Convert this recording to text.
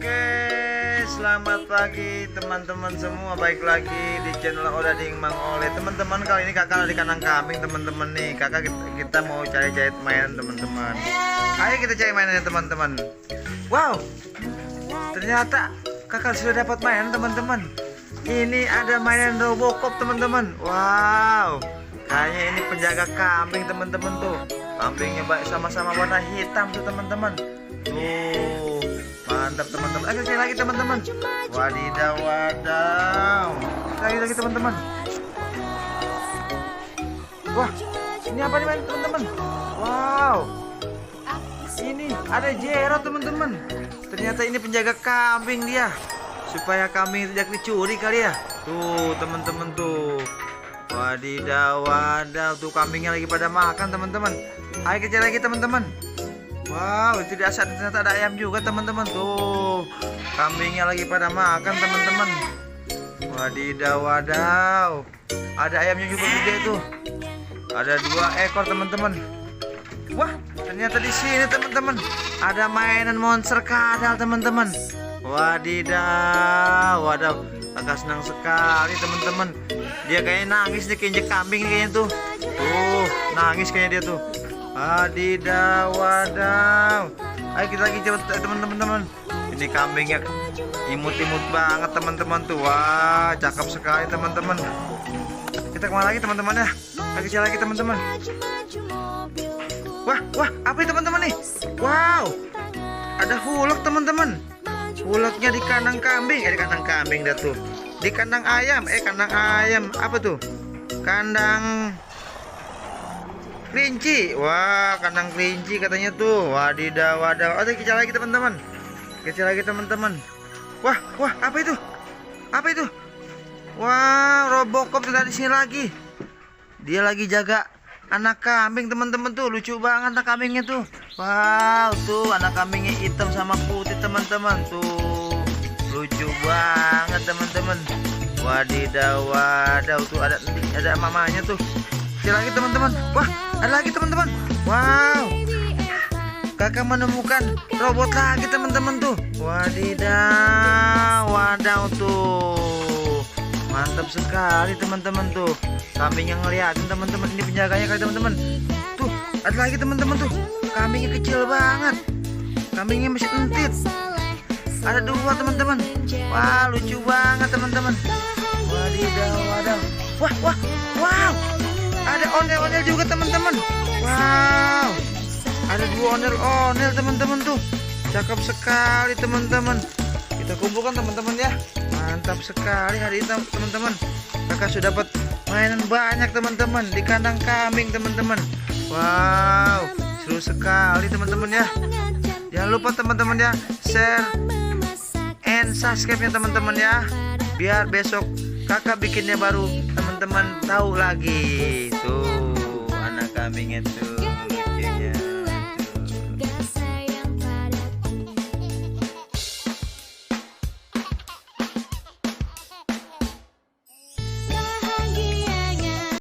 Oke, selamat pagi teman-teman semua. Baik lagi di channel Odading Mang Oleh. Teman-teman, kali ini kakak di kandang kambing teman-teman nih. Kita mau cari jahit mainan teman-teman. Ayo kita cari mainannya teman-teman. Wow, ternyata kakak sudah dapat mainan teman-teman. Ini ada mainan Robocop teman-teman. Wow, kayaknya ini penjaga kambing teman-teman tuh. Kambingnya baik sama-sama warna hitam tuh teman-teman. Tuh, mantap teman-teman. Ayo cari lagi teman-teman. Wadidaw wadaw. Lagi teman-teman. Wah, ini apa nih teman-teman? Wow, ini ada Jero teman-teman. Ternyata ini penjaga kambing dia, supaya kambing tidak dicuri kali ya. Tuh teman-teman tuh. Wadidaw wadaw, tuh kambingnya lagi pada makan teman-teman. Ayo kita lagi teman-teman. Wow, itu di asap ternyata ada ayam juga teman-teman. Tuh, kambingnya lagi pada makan teman-teman. Wadidaw wadaw, ada ayamnya juga gede tuh. Ada 2 ekor teman-teman. Wah, ternyata di sini teman-teman ada mainan monster kadal teman-teman. Wadidaw wadaw, kakak senang sekali teman-teman. Dia kayaknya nangis nih, keinjek kambing kayaknya tuh. Tuh, nangis kayaknya dia tuh. Wadidaw wadaw. Ayo kita lagi coba teman-teman. Ini kambingnya imut-imut banget teman-teman tuh. Wah, cakep sekali teman-teman. Kita kemana lagi teman-teman ya? Lagi cari lagi teman-teman. Wah, apa itu teman-teman nih? Wow, ada huluk teman-teman. Huluknya di kandang kambing. Di kandang kambing dah tuh. Di kandang ayam. Kandang ayam. Apa tuh? Kandang kelinci. Wah, kandang kelinci katanya tuh. Wadidaw wadaw. Oke, kita lagi teman-teman. Kita lagi teman-teman. Wah, apa itu? Apa itu? Wah, Robocop sudah di sini lagi. Dia lagi jaga anak kambing teman-teman tuh. Lucu banget anak kambingnya tuh. Wow, tuh anak kambingnya hitam sama putih teman-teman tuh. Lucu banget teman-teman. Wadidaw wadaw, tuh ada mamanya tuh. Kita lagi teman-teman. Wah, ada lagi teman-teman. Wow, kakak menemukan robot lagi teman-teman tuh. Wadidaw wadaw tuh. Mantap sekali teman-teman tuh. Kambing yang ngeliatin teman-teman, ini penjaganya kali teman-teman. Tuh, ada lagi teman-teman tuh. Kambingnya kecil banget. Kambingnya masih entit. Ada 2 teman-teman. Wah, lucu banget teman-teman. Wadidaw wadaw. Wow. Ada ondel-ondel juga teman-teman. Wow, ada 2 ondel-ondel teman-teman tuh. Cakep sekali teman-teman. Kita kumpulkan teman-teman ya. Mantap sekali hari ini teman-teman. Kakak sudah dapat mainan banyak teman-teman di kandang kambing teman-teman. Wow, seru sekali teman-teman ya. Jangan lupa teman-teman ya, share and subscribe ya teman-teman ya. Biar besok kakak bikinnya baru teman-teman tahu lagi. Tuh anak kambingnya tuh lucunya.